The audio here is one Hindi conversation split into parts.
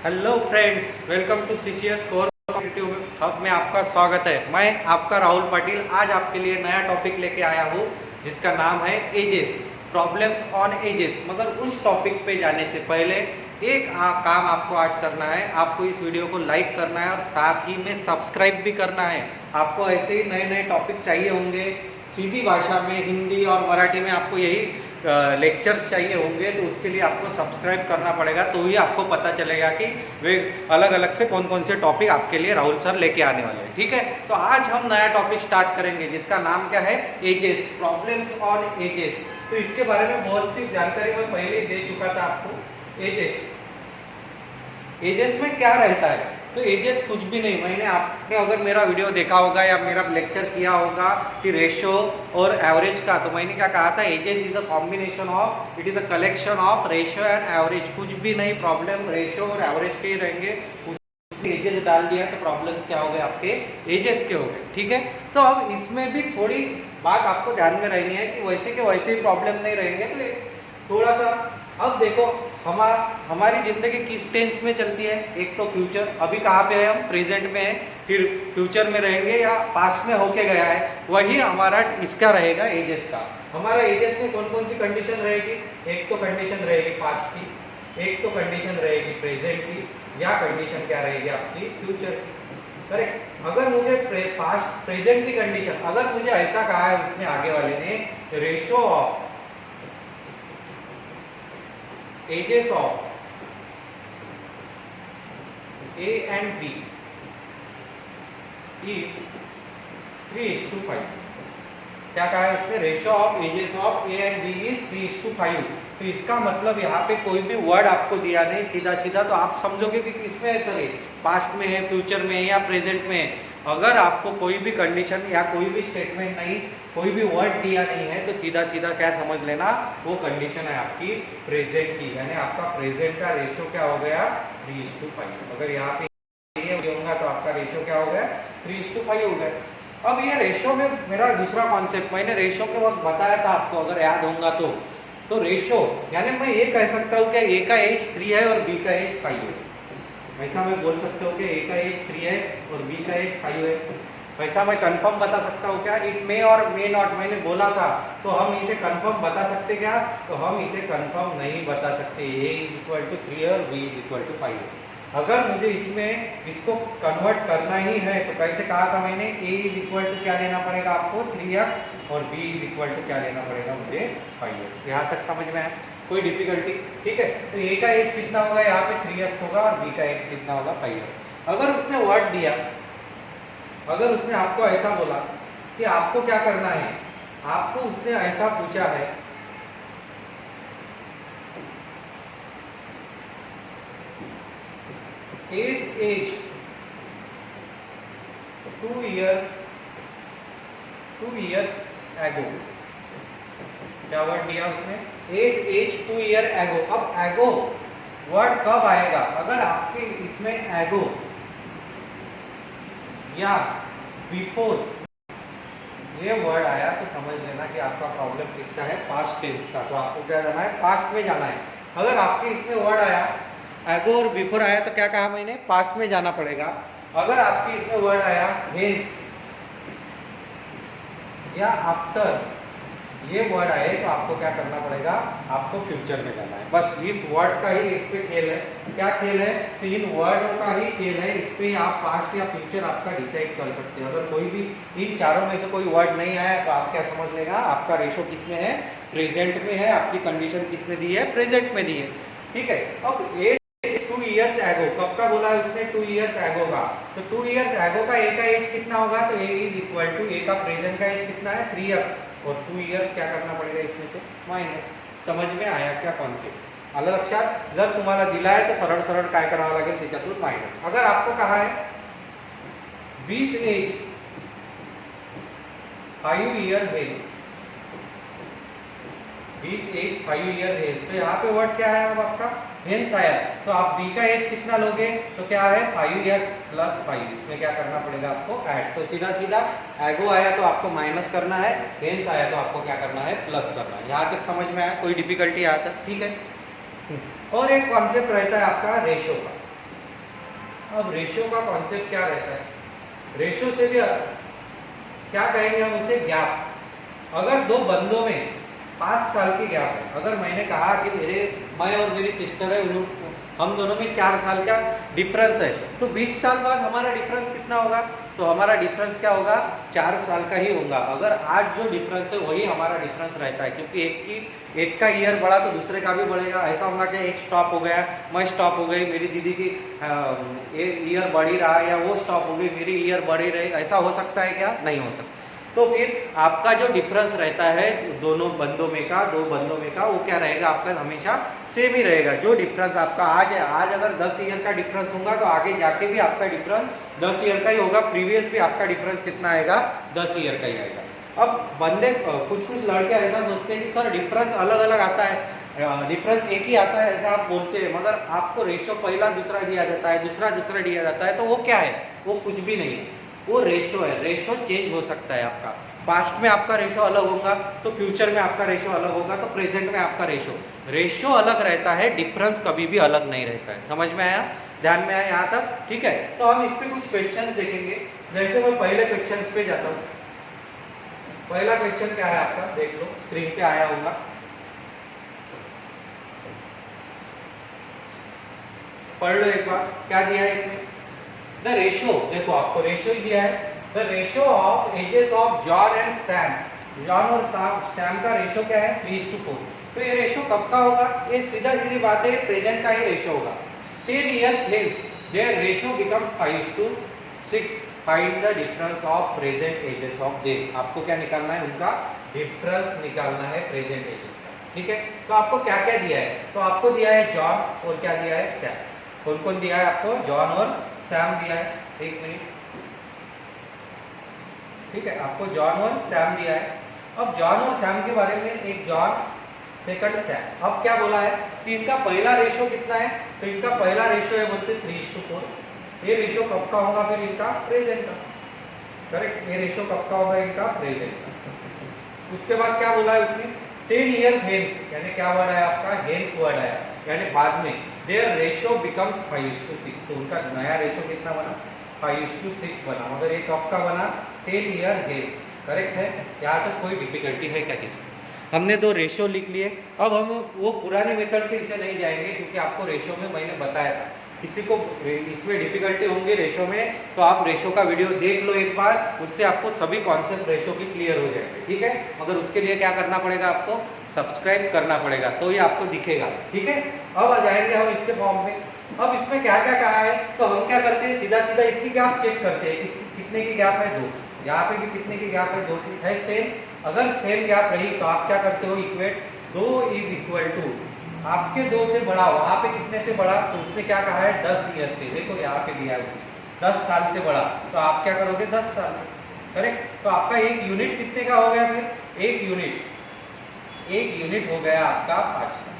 Hello friends, welcome to CCS core competitive hub में आपका स्वागत है। मैं आपका राहुल पाटिल आज आपके लिए नया टॉपिक लेके आया हूँ जिसका नाम है एजेस, प्रॉब्लम्स ऑन एजेस। मगर उस टॉपिक पे जाने से पहले एक काम आपको आज करना है। आपको इस वीडियो को लाइक करना है और साथ ही में सब्सक्राइब भी करना है। आपको ऐसे ही नए नए टॉपिक चाहिए होंगे, सीधी भाषा में हिंदी और मराठी में आपको यही लेक्चर चाहिए होंगे, तो उसके लिए आपको सब्सक्राइब करना पड़ेगा। तो ही आपको पता चलेगा कि वे अलग अलग से कौन कौन से टॉपिक आपके लिए राहुल सर लेके आने वाले हैं। ठीक है, तो आज हम नया टॉपिक स्टार्ट करेंगे जिसका नाम क्या है, एजेस, प्रॉब्लम्स ऑन एजेस। तो इसके बारे में बहुत सी जानकारी मैं पहले ही दे चुका था आपको। एजेस में क्या रहता है, तो एजेस कुछ भी नहीं। मैंने आपने अगर मेरा वीडियो देखा होगा या मेरा लेक्चर किया होगा कि रेशो और एवरेज का, तो मैंने क्या कहा था, ages is a combination of, it is a collection of ratio and average. कुछ भी नहीं, प्रॉब्लम रेशो और एवरेज के ही रहेंगे। एजेस डाल दिया तो प्रॉब्लम्स क्या हो गए, आपके एजेस के हो गए। ठीक है, तो अब इसमें भी थोड़ी बात आपको ध्यान में रहनी है कि वैसे के वैसे ही प्रॉब्लम नहीं रहेंगे। तो थोड़ा सा अब देखो, हमारी जिंदगी किस टेंस में चलती है। एक तो फ्यूचर, अभी कहाँ पे है हम, प्रेजेंट में है, फिर फ्यूचर में रहेंगे या पास्ट में होके गया है, वही हमारा इसका रहेगा एजेस का। हमारा एजेस में कौन कौन सी कंडीशन रहेगी, एक तो कंडीशन रहेगी पास्ट की, एक तो कंडीशन रहेगी प्रेजेंट की, या कंडीशन क्या रहेगी आपकी फ्यूचर की। करेक्ट। अगर मुझे पास्ट प्रेजेंट की कंडीशन, अगर मुझे ऐसा कहा है उसने आगे वाले ने, ratio of ages of A and B is 3:5। क्या कहा है उसने, ratio of ages of A and B is 3:5। तो इसका मतलब यहाँ पे कोई भी वर्ड आपको दिया नहीं, सीधा सीधा तो आप समझोगे कि किसमें है सर, पास्ट में है, फ्यूचर में है या प्रेजेंट में है। अगर आपको कोई भी कंडीशन या कोई भी स्टेटमेंट नहीं, कोई भी वर्ड दिया नहीं है, तो सीधा सीधा क्या समझ लेना, वो कंडीशन है आपकी प्रेजेंट की, यानी आपका प्रेजेंट का रेशो क्या हो गया, 3:5। अगर यहाँ पे ये होगा तो आपका रेशो क्या हो गया, 3:5 हो गया। अब ये रेशो में मेरा दूसरा कॉन्सेप्ट, मैंने रेशो के वक्त बताया था आपको, अगर याद होगा तो रेशो यानी मैं ये कह सकता हूँ कि ए का एज 3 है और बी का एज 5 है। ऐसा मैं बोल सकता हूँ कि ए का एज 3 है और बी का एज 5 है। वैसा मैं कंफर्म बता सकता हूँ क्या, इट मे और मे नॉट मैंने बोला था, तो हम इसे कंफर्म बता सकते क्या, तो हम इसे कंफर्म नहीं बता सकते। ए इज इक्वल टू 3 और बी इज इक्वल टू 5 है। अगर मुझे इसमें इसको कन्वर्ट करना ही है तो कैसे कहा था मैंने, a इज इक्वल टू क्या लेना पड़ेगा आपको, 3x, और b इज इक्वल टू क्या लेना पड़ेगा मुझे, 5x। यहाँ तक समझ में आया, कोई डिफिकल्टी। ठीक है, तो a का एज कितना होगा, यहाँ पे 3x होगा और b का एज कितना होगा, 5x। अगर उसने वर्ड दिया, अगर उसने आपको ऐसा बोला कि आपको क्या करना है, आपको उसने ऐसा पूछा है, his age 2 years ago। क्या वर्ड दिया उसने, his age 2 year ago। अब ago वर्ड कब आएगा, अगर आपके इसमें ago या बिफोर ये वर्ड आया तो समझ लेना कि आपका प्रॉब्लम किसका है, पास्ट टेंस का। तो आपको क्या जाना है, पास्ट में जाना है। अगर आपके इसमें वर्ड आया एगो और बिफोर आया तो क्या कहा मैंने, पास्ट में जाना पड़ेगा। अगर आपकी इसमें वर्ड आया हेंस या आफ्टर, ये वर्ड आए तो आपको क्या करना पड़ेगा, आपको फ्यूचर में जाना है। बस इस वर्ड का ही इस पे खेल है। क्या खेल है, तो इन वर्डों का ही खेल है। इस पे आप पास्ट या फ्यूचर आपका डिसाइड कर सकते हो। अगर कोई भी इन चारों में से कोई वर्ड नहीं आया तो आप क्या समझ लेगा, आपका रेशो किस में है, प्रेजेंट में है, आपकी कंडीशन किस में दी है, प्रेजेंट में दी है। ठीक है, अब 2 years ago, कब का बोला है उसने, 2 years ago का। तो 2 years ago का ए का एज कितना होगा, तो ए इज इक्वल टू, ए का प्रेजेंट का एज कितना है, 3x, और 2 years क्या करना पड़ेगा इसमें से, माइनस। समझ में आया क्या कॉन्सेप्ट, आलं लक्षात। जर तुम्हाला दिला आहे तर सरळ सरळ काय करावं लागेल, त्याच्यातून माइनस। अगर आपको कहा है 20 एज 5 year हेल्स, 20 एज 5 year हेल्स, तो यहाँ पे वर्ड क्या है अब आपका, हेंस आया। तो आप b का एज कितना लोगे, तो क्या है 5x प्लस 5, इसमें क्या करना पड़ेगा आपको, ऐड। तो सीधा सीधा एगो आया तो आपको माइनस करना है, हेंस आया तो आपको क्या करना है, प्लस करना है। यहाँ तक समझ में आया, कोई डिफिकल्टी आया था, ठीक है। और एक कॉन्सेप्ट रहता है आपका रेशो का। अब रेशियो का कॉन्सेप्ट क्या रहता है, रेशियो से भी क्या कहेंगे हम उसे, गैप। अगर दो बंदों में 5 साल की गैप है, अगर मैंने कहा कि मैं और मेरी सिस्टर है, हम दोनों में 4 साल का डिफरेंस है, तो 20 साल बाद हमारा डिफरेंस कितना होगा, तो हमारा डिफरेंस क्या होगा, 4 साल का ही होगा। अगर आज जो डिफरेंस है वही हमारा डिफरेंस रहता है, क्योंकि एक का ईयर बढ़ा तो दूसरे का भी बढ़ेगा। ऐसा होगा कि एक स्टॉप हो गया, मैं स्टॉप हो गई, मेरी दीदी की ईयर बढ़ ही रहा, या वो स्टॉप हो गई, मेरी ईयर बढ़ ही रही, ऐसा हो सकता है क्या, नहीं हो सकता। तो फिर आपका जो डिफरेंस रहता है दोनों बंदों में का, दो बंदों में का, वो क्या रहेगा आपका, हमेशा सेम ही रहेगा। जो डिफरेंस आपका आज है, आज अगर 10 ईयर का डिफरेंस होगा तो आगे जाके भी आपका डिफरेंस 10 ईयर का ही होगा, प्रीवियस भी आपका डिफरेंस कितना आएगा, 10 ईयर का ही आएगा। अब बंदे कुछ लड़के ऐसा सोचते हैं कि सर डिफरेंस अलग अलग आता है, डिफरेंस एक ही आता है, ऐसा आप बोलते हैं, मगर आपको रेशियो पहला दूसरा दिया जाता है, दूसरा दिया जाता है, तो वो क्या है, वो कुछ भी नहीं है, वो रेशियो है। रेशियो चेंज हो सकता है आपका, पास्ट में आपका रेशियो अलग होगा तो फ्यूचर में आपका रेशियो अलग होगा, तो प्रेजेंट में आपका रेशियो अलग रहता है, डिफरेंस कभी भी अलग नहीं रहता है। समझ में आया, ध्यान में आया यहाँ तक, ठीक है। तो हम इस पे कुछ क्वेश्चंस देखेंगे। जैसे मैं पहले क्वेश्चंस पे जाता हूँ। पहला क्वेश्चन क्या है आपका, देख लो, स्क्रीन पे आया होगा। पढ़ लो एक बार, क्या दिया है इसमें, द रेशियो, देखो आपको रेशियो ही दिया है, the ratio of ages of John and Sam. John और सैम का रेशियो क्या है, 3:4। तो ये रेशियो कब का होगा, ये सीधा सीधी बात है, प्रेजेंट का ही रेशियो होगा। 10 years hence their ratio becomes 5:6। Find the difference of present ages of them. आपको क्या निकालना है, उनका डिफरेंस निकालना है प्रेजेंट एजेस का, ठीक है। तो आपको क्या क्या दिया है, तो आपको दिया है जॉन और क्या दिया है, सैम। कौन कौन दिया है आपको, जॉन और सैम दिया है, एक मिनट, ठीक है, आपको जॉन और सैम दिया है। अब जॉन और सैम के बारे में, एक जॉन सेकंड सैम। अब क्या बोला है कि इनका पहला रेशियो कितना है, तो इनका पहला रेशियो है बोलते 3:4। ये रेशियो कब का होगा, फिर इनका प्रेजेंट का, करेक्ट, ये रेशियो कब का होगा, इनका प्रेजेंट का। उसके बाद क्या बोला है उसने, 10 years hence, यानी क्या वर्ड आया आपका, हेंस वर्ड आया, यानी बाद में, देयर रेशियो बिकम्स 5:6। तो उनका नया रेशियो कितना बना, 5:6 बना, मगर ये कब का बना, 10 year hence, करेक्ट है। यहाँ तक कोई डिफिकल्टी है क्या किसी, हमने दो रेशियो लिख लिए। अब हम वो पुराने मेथड से इसे नहीं जाएंगे, क्योंकि आपको रेशियो में मैंने बताया था, किसी को इसमें डिफिकल्टी होंगी रेशियो में, तो आप रेशियो का वीडियो देख लो एक बार, उससे आपको सभी कॉन्सेप्ट रेशियो की क्लियर हो जाएंगे, ठीक है। मगर उसके लिए क्या करना पड़ेगा, आपको सब्सक्राइब करना पड़ेगा, तो ये आपको दिखेगा, ठीक है। अब आ जाएंगे हम इसके फॉर्म में। अब इसमें क्या क्या कहा है, तो हम क्या करते हैं, सीधा सीधा इसकी गैप चेक करते हैं, कितने की गैप है, 2। यहाँ पे भी कितने की गैप है, 2 की है, सेम। अगर सेम गैप रही तो आप क्या करते हो, इक्वेट 2 इज इक्वल टू आपके 2 से बड़ा, वहां पे कितने से बड़ा, तो उसने क्या कहा है, 10 ईयर से। देखो यहाँ पे दिया है उसने 10 साल से बड़ा, तो आप क्या करोगे, 10 साल से, करेक्ट। तो आपका एक यूनिट कितने का हो गया, फिर एक यूनिट हो गया आपका 5 का,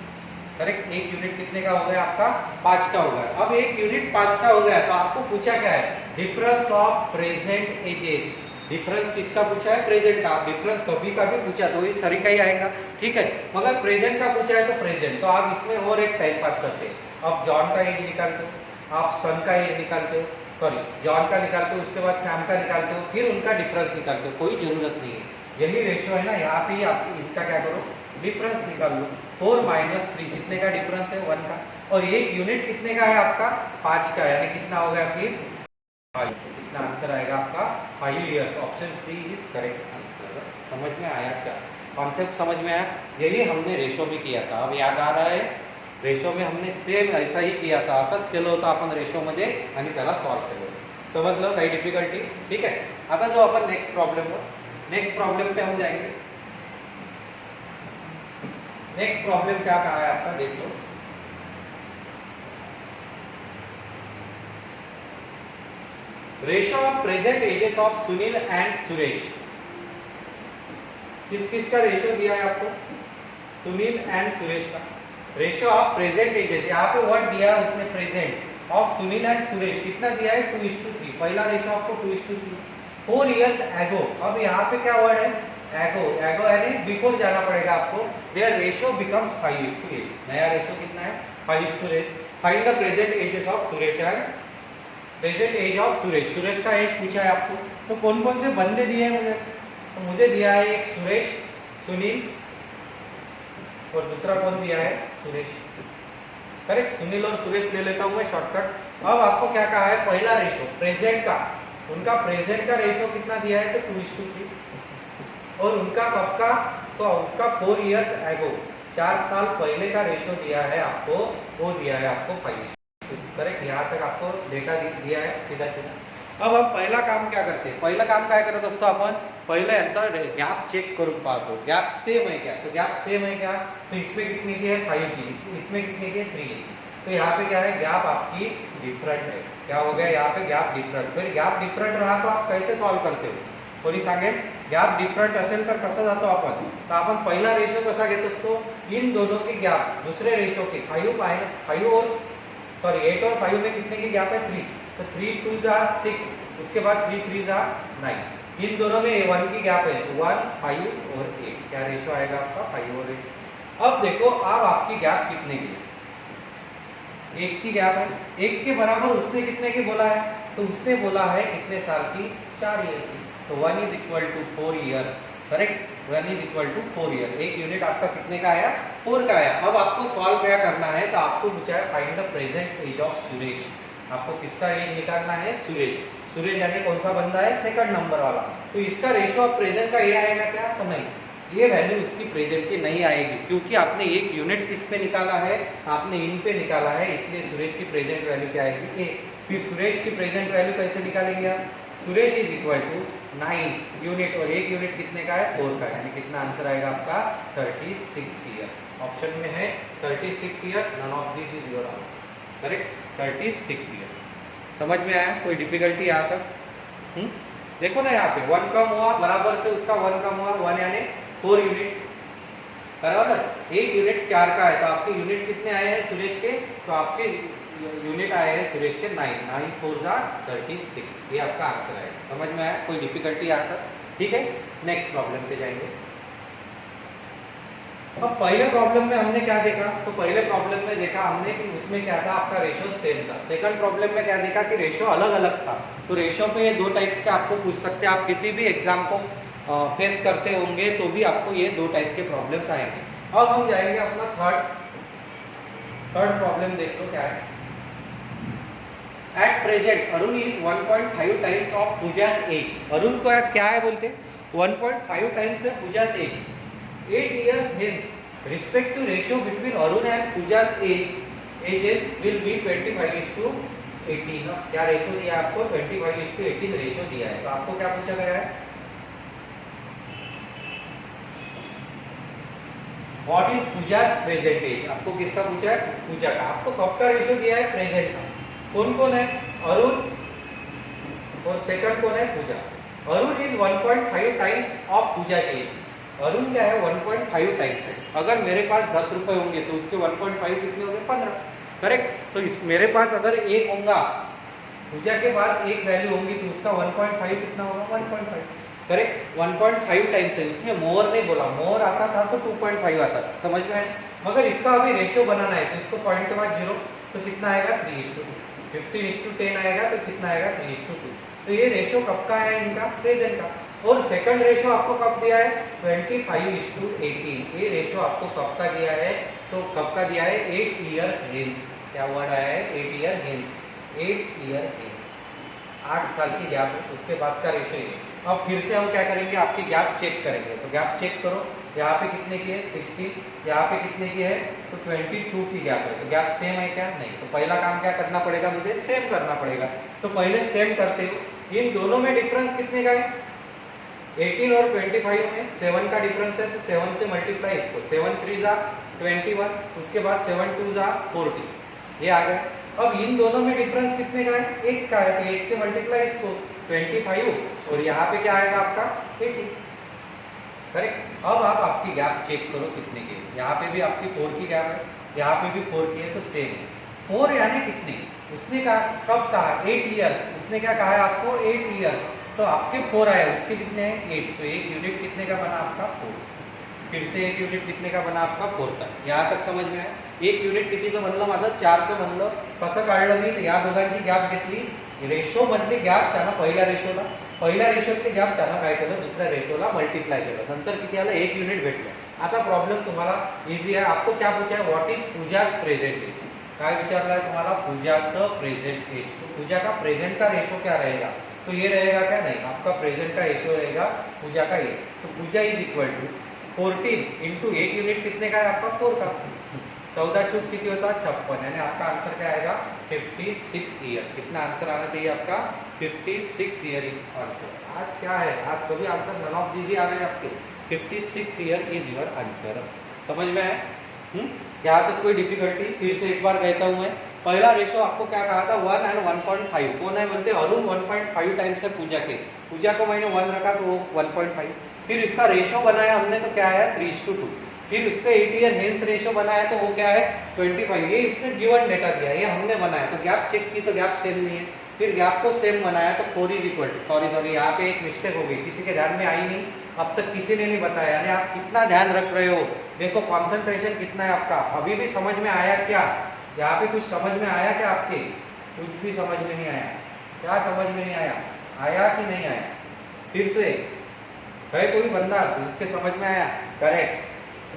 करेक्ट। एक यूनिट कितने का हो गया आपका, 5 का हो गया। अब एक यूनिट 5 का हो गया, तो आपको पूछा क्या है, difference of present edges. Difference किसका पूछा है, प्रेजेंट का। डिफरेंस कभी का भी पूछा तो ये सरी का ही आएगा, ठीक है। मगर प्रेजेंट का पूछा है तो प्रेजेंट। तो आप इसमें और एक टाइम पास करते हैं, आप जॉन का एज निकालते हो, आप सन का एज निकालते हो, सॉरी जॉन का निकालते हो, उसके बाद सैम का निकालते हो, फिर उनका डिफरेंस निकालते हो, कोई जरूरत नहीं है, यही रेशियो है ना, यहाँ पे ही आप इनका क्या करो, डिफरेंस निकाल लो। 4 - 3 कितने का डिफरेंस है, 1 का। और एक यूनिट कितने का है आपका, 5 का, यानी कितना हो गया फिर 5। कितना आंसर आएगा आपका, 5 years। Option C is correct answer. समझ में आया क्या, कॉन्सेप्ट समझ में आया। यही हमने रेशो में किया था, अब याद आ रहा है, रेशो में हमने सेम ऐसा ही किया था, असंच केलं होतं आपण रेशोमध्ये आणि त्याला सॉल्व केलं होतं। समजलं, काही डिफिकल्टी, ठीक है। आता जो अपन नेक्स्ट प्रॉब्लम पे हम जाएंगे। नेक्स्ट प्रॉब्लम क्या कहा है आपका, देख लो। Ratio of present ages of Sunil and Suresh. किस किस का रेशियो दिया है आपको, सुनील एंड सुरेश का। रेशियो ऑफ प्रेजेंट एजेस, यहाँ पे वर्ड दिया है उसने present of Sunil and Suresh, कितना दिया है, 2:3। पहला रेशियो आपको 2:3। 4 years एगो, अब यहाँ पे क्या वर्ड है, एगो। एगो यानी बिफोर जाना पड़ेगा आपको। Their ratio becomes 5:8। नया रेशियो कितना है, 5:8। Find the present ages of Suresh and present age of Suresh, Suresh का एज पूछा है आपको। तो कौन कौन से बंदे दिए हैं मुझे, तो मुझे दिया है एक सुरेश, सुनील और दूसरा कौन दिया है, सुरेश। करेक्ट, सुनील और सुरेश ले लेता हूं मैं शॉर्टकट। अब आपको क्या कहा है, पहला रेशो प्रेजेंट का, उनका प्रेजेंट का रेशो कितना दिया है, तो 2:3, और उनका कब का, तो उनका 4 इयर्स एगो, 4 साल पहले का रेशो दिया है आपको, वो दिया है आपको 5। करेक्ट, यहाँ तक आपको डेटा दिया है सीधा सीधा। अब हम पहिला काम क्या करते हैं, पहिलं काम काय करत असतो आपण, पहिलं यांचा गॅप चेक करून पाहतो, गॅप सेम है क्या, तो गॅप सेम है क्या, तो इसमें कितनी की है 5 की, इसमें कितनी की है 3 की। तो यहाँ पे क्या है, गैप आपकी डिफरेंट है, क्या हो गया यहाँ पे गॅप डिफरेंट। फिर गॅप डिफरेंट रहा तो आप कैसे सॉल्व करते हो, कोणी सांगेल, गॅप डिफरेंट असेल तर कसं जातो आपण, तर आपण पहिला रेशो कसा घेत असतो, इन दोनों की गॅप दूसरे रेशो के 5 और सॉरी 8 और 5 में कितने की गैप है 3, तो 3 2 जा 6, उसके बाद 3 3 जा 9, इन दोनों में 1 की गैप है, 1 5 और 8, क्या रेशो आएगा आपका 5 और 8। अब देखो अब आपकी गैप कितने की है, 1 की गैप है, 1 के बराबर उसने कितने की बोला है, तो उसने बोला है कितने साल की, 4 ईयर की, तो 1 is equal to 4 year. Correct, 1 is equal to 4 year, एक यूनिट आपका कितने का आया, 4 का आया। अब आपको सॉल्व क्या करना है, तो आपको पूछा है find the present age of Suresh, आपको किसका एज निकालना है, सुरेश। सुरेश यानी कौन सा बंदा है, सेकंड नंबर वाला, तो इसका रेशो ऑफ प्रेजेंट का ये आएगा क्या, तो नहीं, ये वैल्यू उसकी प्रेजेंट की नहीं आएगी, क्योंकि आपने एक यूनिट किस पे निकाला है, आपने इन पे निकाला है, इसलिए सुरेश की प्रेजेंट वैल्यू क्या आएगी, ए। फिर सुरेश की प्रेजेंट वैल्यू कैसे निकालेंगे आप, Suresh is equal to 9 unit, और एक यूनिट कितने का है, 4 का, यानी कितना आंसर आएगा आपका 36 ईयर। ऑप्शन में है 36 year, none of this is your answer. Correct, 36 year. समझ में आया, कोई डिफिकल्टी यहाँ तक? देखो ना यहाँ पे 1 कम हुआ, बराबर से उसका 1 कम हुआ, 1 यानी 4 यूनिट, बराबर, एक यूनिट 4 का है, तो आपके यूनिट कितने आए हैं सुरेश के, तो आपके यूनिट आए हैं सुरेश के 9, 9 4 जा 36, ये आपका आंसर है। समझ में आया, कोई डिफिकल्टी यहाँ तक? ठीक है, नेक्स्ट प्रॉब्लम पे जाएंगे। अब पहले प्रॉब्लम में हमने क्या देखा, तो पहले प्रॉब्लम में देखा हमने कि उसमें क्या था, आपका रेशो सेम था। सेकंड प्रॉब्लम में क्या देखा कि रेशो अलग अलग था। तो रेशो पे ये 2 टाइप्स के आपको पूछ सकते हैं, आप किसी भी एग्जाम को फेस करते होंगे तो भी आपको ये 2 टाइप के प्रॉब्लम्स आएंगे। अब हम जाएंगे अपना थर्ड प्रॉब्लम, देख लो क्या है। At present Arun is 1.5 times of Pooja's age. Arun को क्या है बोलते, 1.5 टाइम्स है Pooja's age. 8 years hence, respect to ratio between Arun and Pooja's ages will be 25:18। क्या रेशो दिया आपको, 25:18 रेशो दिया है। तो आपको क्या पूछा गया है, व्हाट इज पूजा's प्रेजेंट एज। आपको किसका पूछा है, पूजा का। आपको कब का रेशो दिया है, प्रेजेंट का। कौन कौन है, अरुण और सेकंड कौन है, Pooja. Arun is 1.5 times of Pooja's age. Arun क्या है, 1.5 टाइम्स है। अगर मेरे पास 10 रुपए होंगे तो उसके 1.5 कितने होंगे, 15। करेक्ट, तो इस मेरे पास अगर 1 होगा, पूजा के बाद 1 वैल्यू होंगी तो उसका 1.5 कितना होगा, 1.5। करेक्ट, 1.5 टाइम्स है, इसमें मोर नहीं बोला, मोर आता था तो 2.5 आता था, समझ में है। मगर इसका अभी रेशियो बनाना है, तो इसको पॉइंट के बाद 0, तो कितना आएगा 3:2। 15:10 आएगा तो कितना आएगा 3:2। तो ये रेशियो कब का है इनका, प्रेजेंट का। और सेकंड रेशो आपको कब दिया है, 25:18। ये रेशो आपको कब का दिया है, तो कब का दिया है, 8 years hence। क्या वर्ड आया है, 8 year hence, 8 year hence, 8 साल की गैप है, उसके बाद का रेशो ये। अब फिर से हम क्या करेंगे, आपकी गैप चेक करेंगे। तो गैप चेक करो, यहाँ पे कितने की है 16, यहाँ पे कितने की है, तो 22 की गैप है। तो गैप सेम है क्या, नहीं। तो पहला काम क्या करना पड़ेगा, मुझे सेम करना पड़ेगा। तो पहले सेम करते हो, इन दोनों में डिफरेंस कितने का है, 18 और 25 में 7 का डिफरेंस है, 7 से मल्टीप्लाई इसको, 7 3 जा 21, उसके बाद 7 2 जा 40, ये आ गया। अब इन दोनों में डिफरेंस कितने का है, 1 का है, तो 1 से मल्टीप्लाई इसको 25, और यहाँ पे क्या आएगा आपका 80। करेक्ट, अब आप आपकी गैप चेक करो कितने की है। यहाँ पे भी आपकी 4 की गैप है, यहाँ पे भी 4 की है, तो सेम है। 4 यानी कितनी, उसने कहा कब कहा, 8 years, उसने क्या कहा है आपको 8 years, तो आपके 4 आए, उसके कितने हैं 8, तो एक यूनिट कितने का बना आपका 4। फिर से 1 युनिट कितने का बना आपका 4 का. यहाँ तक समज में आहे. 1 युनिट कितीचं म्हणलं माझं 4चं म्हणलं. कसं काढलं मी? तर या दोघांची गॅप घेतली, रेशो मधली गॅप त्यानं पहिल्या रेशोतली गॅप त्यानं काय केलं, दुसऱ्या रेशोला मल्टिप्लाय केलं, नंतर किती आलं 1 युनिट भेटलं. आता प्रॉब्लेम तुम्हाला इजी आहे. आपको क्या पूछा है? What is Pooja's present age. काय विचारला है तुम्हाला? पूजाचं प्रेजेंट एज. तो पूजा का प्रेजेंट का रेशो क्या रहेगा? तो ये रहेगा क्या? नहीं, आपका प्रेजेंट का रेशो रहेगा पूजा का ये. तो Pooja is equal to 14 into 1 unit कितने का है आपका 4 का. 14 चूक कितनी होता है 56, यानी आपका आंसर क्या आएगा 56 ईयर. कितना आंसर आना चाहिए आपका 56 ईयर इज आंसर. आज क्या है, आज सभी आंसर नन ऑफ दीज आ रहे हैं आपके. 56 ईयर इज योर आंसर. समझ में है? यहाँ तक कोई डिफिकल्टी? फिर से एक बार कहता हूँ मैं. पहला रेशो आपको क्या कहा था 1 and 1.5. कौन है बोलते? अरुण 1.5 टाइम्स है पूजा के. पूजा को मैंने 1 रखा तो वो 1.5. फिर इसका रेशो बनाया हमने तो क्या आया 3:2. फिर उसका 8 ईयर हेल्थ रेशो बनाया तो वो क्या है 25. ये इसने गिवन डेटा दिया, ये हमने बनाया. तो गैप चेक की तो गैप सेम नहीं है. फिर गैप को सेम बनाया तो 4 इज इक्वल टू, सॉरी यहाँ पे एक मिस्टेक हो गई, किसी के ध्यान में आई नहीं, अब तक किसी ने नहीं बताया. यानी आप कितना ध्यान रख रहे हो, देखो कॉन्सेंट्रेशन कितना है आपका. अभी भी समझ में आया क्या? यहाँ पे कुछ समझ में आया क्या आपके? कुछ भी समझ में नहीं आया. क्या समझ में नहीं आया? आया कि नहीं आया? फिर से है कोई बंदा जिसके समझ में आया? करेक्ट.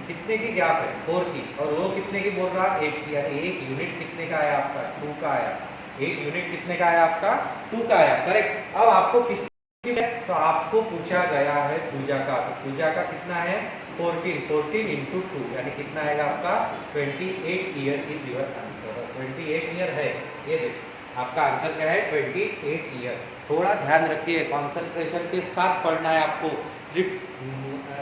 कितने की गैप है 4 की, और वो कितने की बोल रहा 8 की. यानी 1 यूनिट कितने का आया आपका 2 का आया. 1 यूनिट कितने का आया आपका 2 का आया. करेक्ट. अब आपको किस तो आपको पूछा गया है पूजा का. तो पूजा का कितना है 14 इंटू 2, यानी कितना आएगा आपका 28 year is your answer. 28 year है. ये देखो आपका आंसर क्या है 28 ईयर. थोड़ा ध्यान रखिए, कॉन्सेंट्रेशन के साथ पढ़ना है आपको. सिर्फ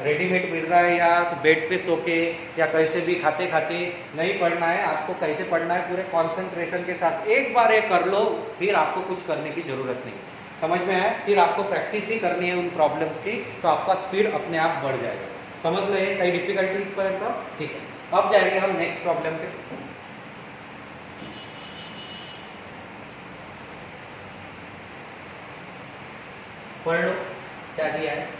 रेडीमेड मिल रहा है या तो बेड पे सो के या कैसे भी खाते खाते नहीं पढ़ना है. आपको कैसे पढ़ना है पूरे कॉन्सेंट्रेशन के साथ. एक बार ये कर लो, फिर आपको कुछ करने की जरूरत नहीं. समझ में आया? फिर आपको प्रैक्टिस ही करनी है उन प्रॉब्लम्स की, तो आपका स्पीड अपने आप बढ़ जाएगा. समझ लो, कई डिफिकल्टी पर्यंत. ठीक है, अब जाएंगे हम नेक्स्ट प्रॉब्लम पे. पढ़ लो क्या दिया है.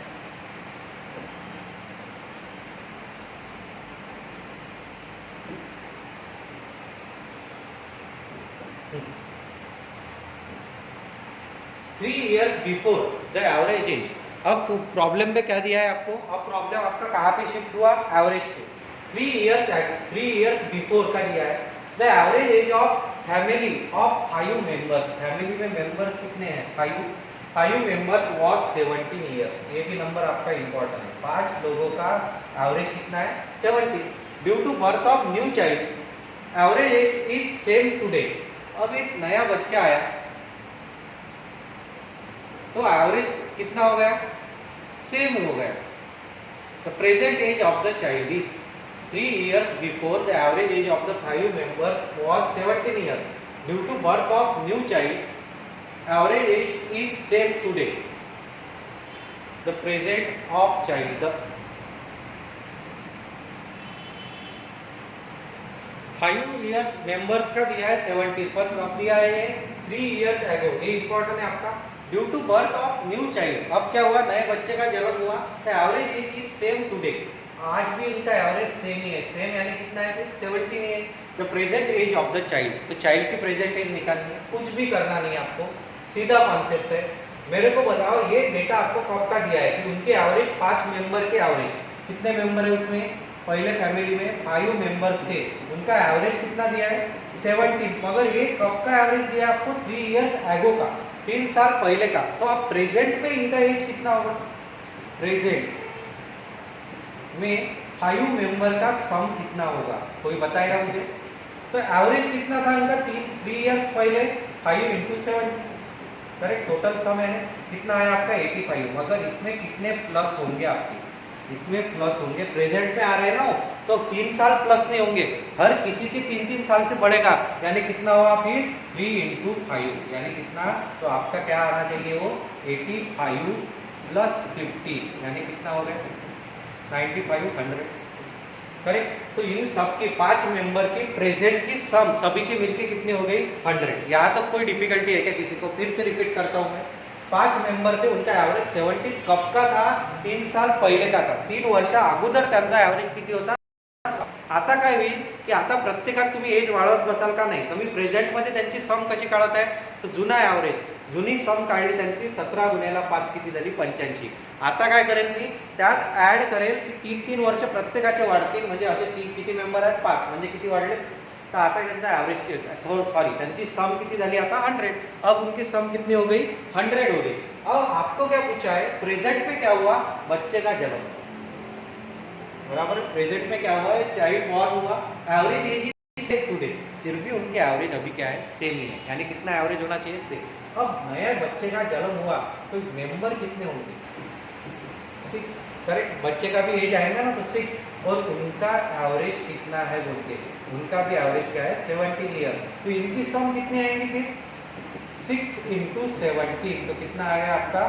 Three years before the average as. अब प्रॉब्लम में क्या दिया है आपको? अब प्रॉब्लम आपका कहाँ पे शिफ्ट हुआ? एवरेज पे. 3 इयर्स बिफोर का दिया है. The average age of family of 5 members. Family में मेंबर्स कितने हैं 5 मेंबर्स वॉज 17 ईयर्स. ये भी नंबर आपका इंपॉर्टेंट है. 5 लोगों का एवरेज कितना है 17. Due to birth of new child average age is same today. अब एक नया बच्चा आया तो एवरेज कितना हो गया? सेम हो गया. The present age of the child is 3 years before the average age of the 5 members was 17 years. Due to birth of new child average age is same today. The present of child, the 5 years members का दिया है 17, पर कब दिया है 3 इयर्स एगो. ये इंपॉर्टेंट है आपका. Due to birth of new child. अब क्या हुआ? नए बच्चे का जन्म हुआ. तो average age is same today. आज भी इनका एवरेज सेम ही है. सेम यानी कितना है 17 है. The present age of the child. तो चाइल्ड की प्रेजेंट एज निकालनी है. कुछ भी करना नहीं आपको, सीधा कॉन्सेप्ट है. मेरे को बताओ ये डेटा आपको कब का दिया है कि उनके एवरेज 5 मेंबर के एवरेज कितने मेंबर है उसमें. पहले फैमिली में 5 मेंबर्स थे, उनका एवरेज कितना दिया है 17. मगर ये कब का एवरेज दिया है आपको 3 इयर्स एगो का, 3 साल पहले का. तो अब प्रेजेंट में इनका एज कितना होगा? प्रेजेंट में 5 मेंबर का सम कितना होगा? कोई बताएगा मुझे? तो एवरेज कितना था इनका 3 इयर्स पहले 5 इंटू 7. करेक्ट. टोटल सम है कितना है आपका 85. मगर इसमें कितने प्लस होंगे आपके? इसमें प्लस होंगे. प्रेजेंट में आ रहे हैं ना, तो 3 साल प्लस नहीं होंगे, हर किसी के 3-3 साल से बढ़ेगा. यानी कितना होगा फिर 3 इंटू 5, यानी कितना? तो आपका क्या आना चाहिए वो 85 प्लस 50, यानी कितना हो गया 95 100. करेक्ट. तो इन सब के 5 मेंबर की प्रेजेंट की सम सभी की मिलके कितनी हो गई 100. यहाँ तक कोई डिफिकल्टी है क्या किसी को? फिर से रिपीट करता हूँ मैं. 5 मेंबर थे, उनका ॲव्हरेज 17 कब का था? 3 साल पहिले का था. 3 वर्ष अगोदर त्यांचा ॲव्हरेज किती होता? आता काय होईल की आता प्रत्येकात तुम्ही एज वाढवत बसाल का नाही, तर मी प्रेझेंटमध्ये त्यांची सम कशी काढत आहे, तर जुना ॲव्हरेज, जुनी सम काढली त्यांची 17 गुणिले 5 किती झाली? 85. आता काय करेल मी त्यात ॲड करेल की 3-3 वर्ष प्रत्येकाचे वाढतील, म्हणजे असे किती मेंबर आहेत? 5, म्हणजे किती वाढले? तो आता त्यांचा एवरेज सॉरी त्यांची सम किती झाली आता? 100. अब उनकी सम कितनी हो गई? 100 हो गई. अब आपको क्या पूछा है? प्रेजेंट में क्या हुआ? बच्चे का जन्म, बराबर. प्रेजेंट में क्या हुआ है? चाइल्ड बॉर्न हुआ. Average age is same today, फिर भी उनके एवरेज अभी क्या है? सेम ही है, यानी कितना एवरेज होना चाहिए? सेम. अब नए बच्चे का जन्म हुआ तो मेंबर कितने होंगे? 6. करेक्ट. बच्चे का भी एज आएगा ना तो 6, और उनका एवरेज कितना है बोलते, उनका भी एवरेज क्या है? 17 ईयर. तो इनकी सम कितनी आएंगी फिर? 6 × 17, तो कितना आ गया आपका?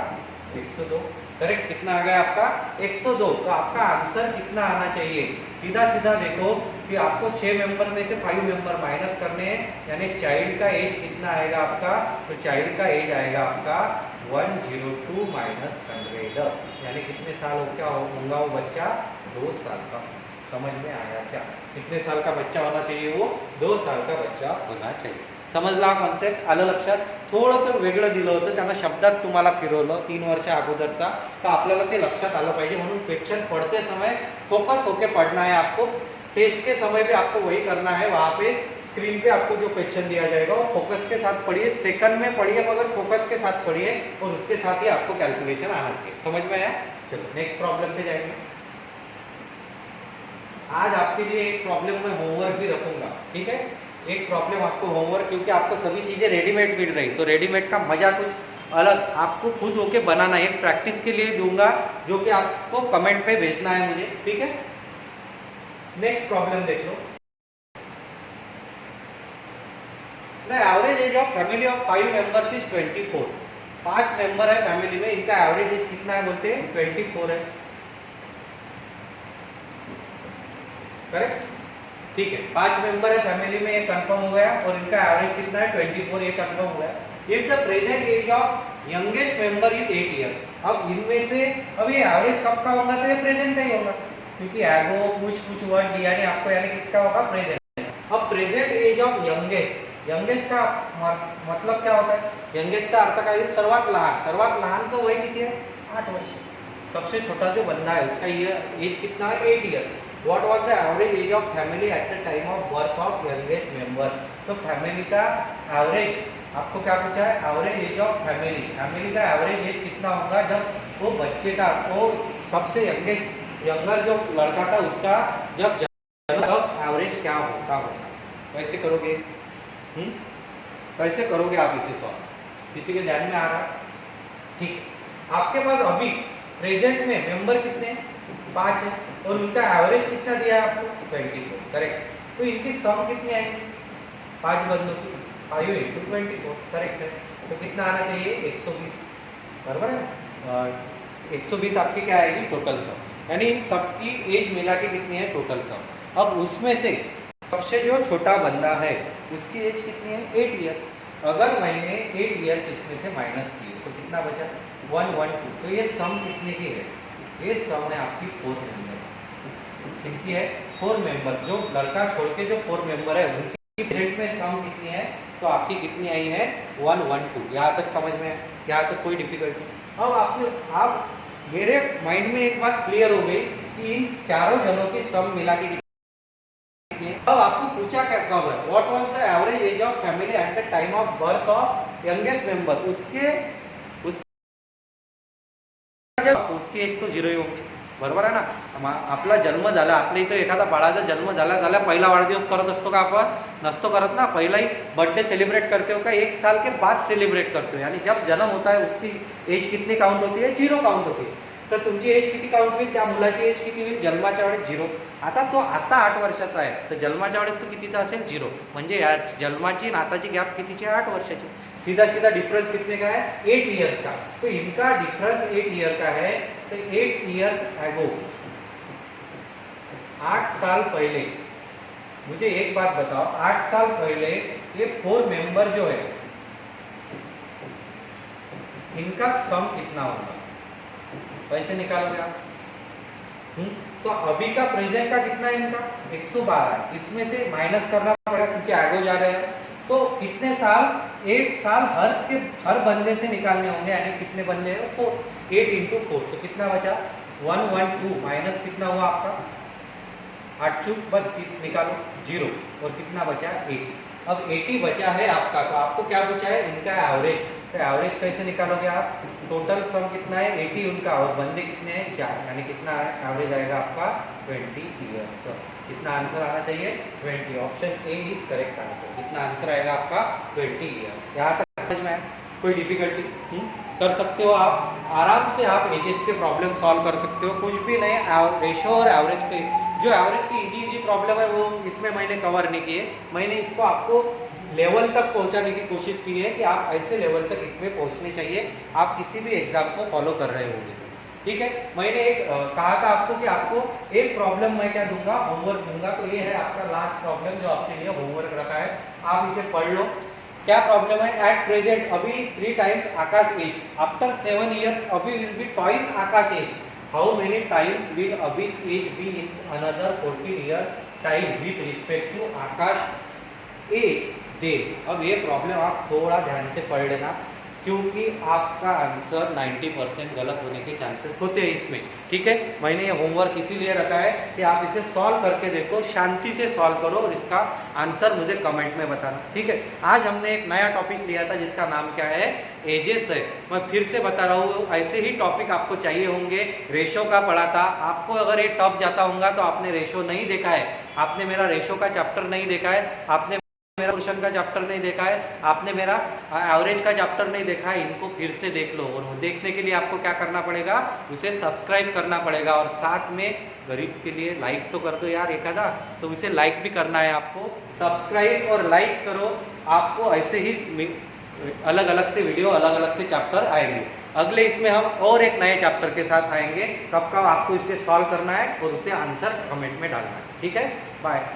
102. करेक्ट. कितना आ गया आपका? 102. तो आपका आंसर कितना आना चाहिए? सीधा सीधा देखो कि आपको 6 मेंबर में से 5 मेंबर माइनस करने हैं, यानी चाइल्ड का एज कितना आएगा आपका? तो चाइल्ड का एज आएगा आपका 102 माइनस 100, यानी कितने साल हो क्या होगा वो बच्चा? 2 साल का. समझ में आया क्या? कितने साल का बच्चा होना चाहिए? वो 2 साल का बच्चा होना चाहिए. समजला कॉन्सेप्ट? आलं लक्षात? थोडंसं वेगळं दिलं होतं, त्यांना शब्दात तुम्हाला फिरवलं 3 वर्ष अगोदरचा, तर आपल्याला ते लक्षात आलं पाहिजे. म्हणून क्वेश्चन पढ़ते समय फोकस होके पढ़ना है आपको. टेस्ट के समय भी आपको वही करना है. वहाँ पे स्क्रीन पे आपको जो क्वेश्चन दिया जाएगा वो फोकस के साथ पढ़िए, सेकंड में पढ़िए मगर फोकस के साथ पढ़िए, और उसके साथ ही आपको कैलकुलेशन आना चाहिए. समझ में आया? चलो नेक्स्ट प्रॉब्लम पे जाएंगे. आज आपके लिए एक प्रॉब्लम में होमवर्क भी रखूंगा, ठीक है? एक प्रॉब्लम आपको होमवर्क, क्योंकि आपको सभी चीज़ें रेडीमेड मिल रही, तो रेडीमेड का मजा कुछ अलग आपको खुद होके बनाना है. एक प्रैक्टिस के लिए दूंगा जो कि आपको कमेंट पे भेजना है मुझे, ठीक है? नेक्स्ट प्रॉब्लम देख लो. The average age of family of 5 members is 24. 5 member है फैमिली में, इनका एवरेज एज कितना है बोलते हैं? 24 है. करेक्ट. ठीक है. 5 मेंबर है फैमिली में, ये कंफर्म हो गया, और इनका एवरेज कितना है? 24, ये कंफर्म हो गया. If the present age of youngest member is 8 years. अब इनमें से अब ये एवरेज कब का होगा? तो ये प्रेजेंट का ही होगा, क्योंकि एगो कुछ वर्ड दिया नहीं आपको, यानी किसका होगा? प्रेजेंट. अब present age of youngest, youngest का मतलब क्या होता है? यंगेस्टचा अर्थ काय? सर्वात लहान. सर्वात लहानचं वय किती आहे? 8 वर्ष. सबसे छोटा जो बंदा है उसका एज कितना है? 8 years. What was the average age of family at the time of birth of youngest member? तो फैमिली का एवरेज आपको क्या पूछा है? Average age of family. Family का एवरेज एज कितना होगा जब वो बच्चे का, वो सबसे यंगर जो लड़का था उसका जब एवरेज क्या होता होगा? कैसे करोगे? कैसे करोगे आप इसे सॉल्व? किसी के ध्यान में आ रहा? ठीक. आपके पास अभी प्रेजेंट में मेंबर कितने हैं? 5 है, और उनका एवरेज कितना दिया है आपको? 24. करेक्ट. तो इनकी सम कितनी आएगी? 5 बंदों की 5 × 24. करेक्ट है. तो कितना आना चाहिए? 120. बराबर है. 120 आपकी क्या आएगी? Total sum. यानी इन सबकी एज मिला के कितनी है? Total sum. अब उसमें से सबसे जो छोटा बंदा है उसकी एज कितनी है? 8 ईयर्स. अगर मैंने 8 ईयर्स इसमें से माइनस किए तो कितना बचा? 112. तो ये सम कितने की है? ये सम है आपकी 4 मेंबर. कितनी है? 4 मेंबर. जो लड़का छोड़ के जो 4 मेंबर है उनकी प्रेजेंट में सम कितनी है? तो आपकी कितनी आई है? 112. यहाँ तक समझ में? यहाँ तक कोई डिफिकल्टी? अब आप मेरे माइंड में एक बात क्लियर हो गई कि इन चारों जनों की सम मिला के कितनी है. अब आपको पूछा क्या कब है? What was the average age of family at the time of birth of youngest member. उसकी एज तो 0 ही होगी. बरोबर आहे ना? आपला जन्म झाला, आपल्या इथं एखादा बाळाचा जन्म झाला पहिला वाढदिवस करत असतो का आपण? नसतो करत ना. पहिला ही बर्थडे सेलिब्रेट करते हो का? 1 साल के बाद सेलिब्रेट करते हो. यानी जब जन्म होता है उसकी एज कितनी काउंट होती है? 0 काउंट होती है. तर तुमची एज किती काउंट होईल? त्या मुलाची एज किती होईल? जन्माच्या वेळेस 0. आता तो 8 वर्षाचा आहे, तर जन्माच्या वेळेस तो कितीचा असेल? 0. म्हणजे या जन्माची आणि आताची गॅप कितीची? 8 वर्षाची. सीधा सीधा डिफरेंस कितने का है? 8 ईयर्स का. तो इनका डिफरेंस 8 ईयर का है. तो 8 ईयर्स एगो, 8 साल पहले, मुझे एक बात बताओ, 8 साल पहले ये 4 मेंबर जो है इनका सम कितना होगा, कैसे निकालोगे आप? तो अभी का प्रेजेंट का कितना है इनका 112 है, इसमें से माइनस करना पड़ेगा क्योंकि आगे जा रहे हैं। तो कितने साल, 8 साल हर बंदे से निकालने होंगे, यानी कितने बंदे हैं 4, 8 इंटू 4, तो कितना बचा 112 माइनस कितना हुआ आपका 8 चूक 32, निकालो 0 और कितना बचा 80। अब 80 बचा है आपका, तो आपको क्या बचा है इनका एवरेज, तो एवरेज कैसे निकालोगे आप? टोटल सम कितना है 80 उनका और बंदे कितने हैं 4, यानी कितना एवरेज आएगा आपका 20 ईयर्स। कितना आंसर आना चाहिए 20, option A is correct answer. कितना आंसर आएगा आपका 20 ईयर्स। यहाँ तक समझ में आया? कोई डिफिकल्टी? कर सकते हो आप आराम से, आप एजेस के प्रॉब्लम सॉल्व कर सकते हो, कुछ भी नहीं। रेशो और एवरेज पे जो एवरेज की इजी प्रॉब्लम है वो इसमें मैंने कवर नहीं किए, मैंने इसको आपको लेवल तक पहुंचाने की कोशिश की है कि आप ऐसे लेवल तक इसमें पहुंचने चाहिए, आप किसी भी एग्जाम को फॉलो कर रहे होंगे। ठीक है, मैंने एक कहा था आपको कि आपको एक प्रॉब्लम मैं क्या दूंगा, होमवर्क दूंगा। तो ये है आपका लास्ट प्रॉब्लम जो आपके लिए होमवर्क रखा है, आप इसे पढ़ लो। क्या प्रॉब्लम है? At present Abhi is 3 times Akash age, after 7 years Abhi will be twice Akash age, how many times will Abhi's age be in another 14 year time with respect to Akash age दे। अब ये प्रॉब्लम आप थोड़ा ध्यान से पढ़ लेना, क्योंकि आपका आंसर 90% गलत होने के चांसेस होते हैं इसमें। ठीक है, मैंने ये होमवर्क इसीलिए रखा है कि आप इसे सॉल्व करके देखो, शांति से सॉल्व करो और इसका आंसर मुझे कमेंट में बताना। ठीक है, आज हमने एक नया टॉपिक लिया था जिसका नाम क्या है, एजेस है। मैं फिर से बता रहा हूँ, ऐसे ही टॉपिक आपको चाहिए होंगे। रेशो का पढ़ा था आपको, अगर ये टॉप जाता होगा तो आपने रेशो नहीं देखा है, आपने मेरा रेशो का चैप्टर नहीं देखा है, आपने मेरा पोर्शन का चैप्टर नहीं देखा है, आपने मेरा एवरेज का चैप्टर नहीं देखा है, इनको फिर से देख लो। और देखने के लिए आपको क्या करना पड़ेगा, उसे सब्सक्राइब करना पड़ेगा और साथ में गरीब के लिए लाइक तो कर दो यार एक आधा, तो उसे लाइक भी करना है आपको। सब्सक्राइब और लाइक करो, आपको ऐसे ही अलग अलग से वीडियो, अलग अलग से चैप्टर आएंगे। अगले इसमें हम और एक नए चैप्टर के साथ आएंगे, तब का आपको इसे सॉल्व करना है और उसे आंसर कमेंट में डालना है। ठीक है, बाय।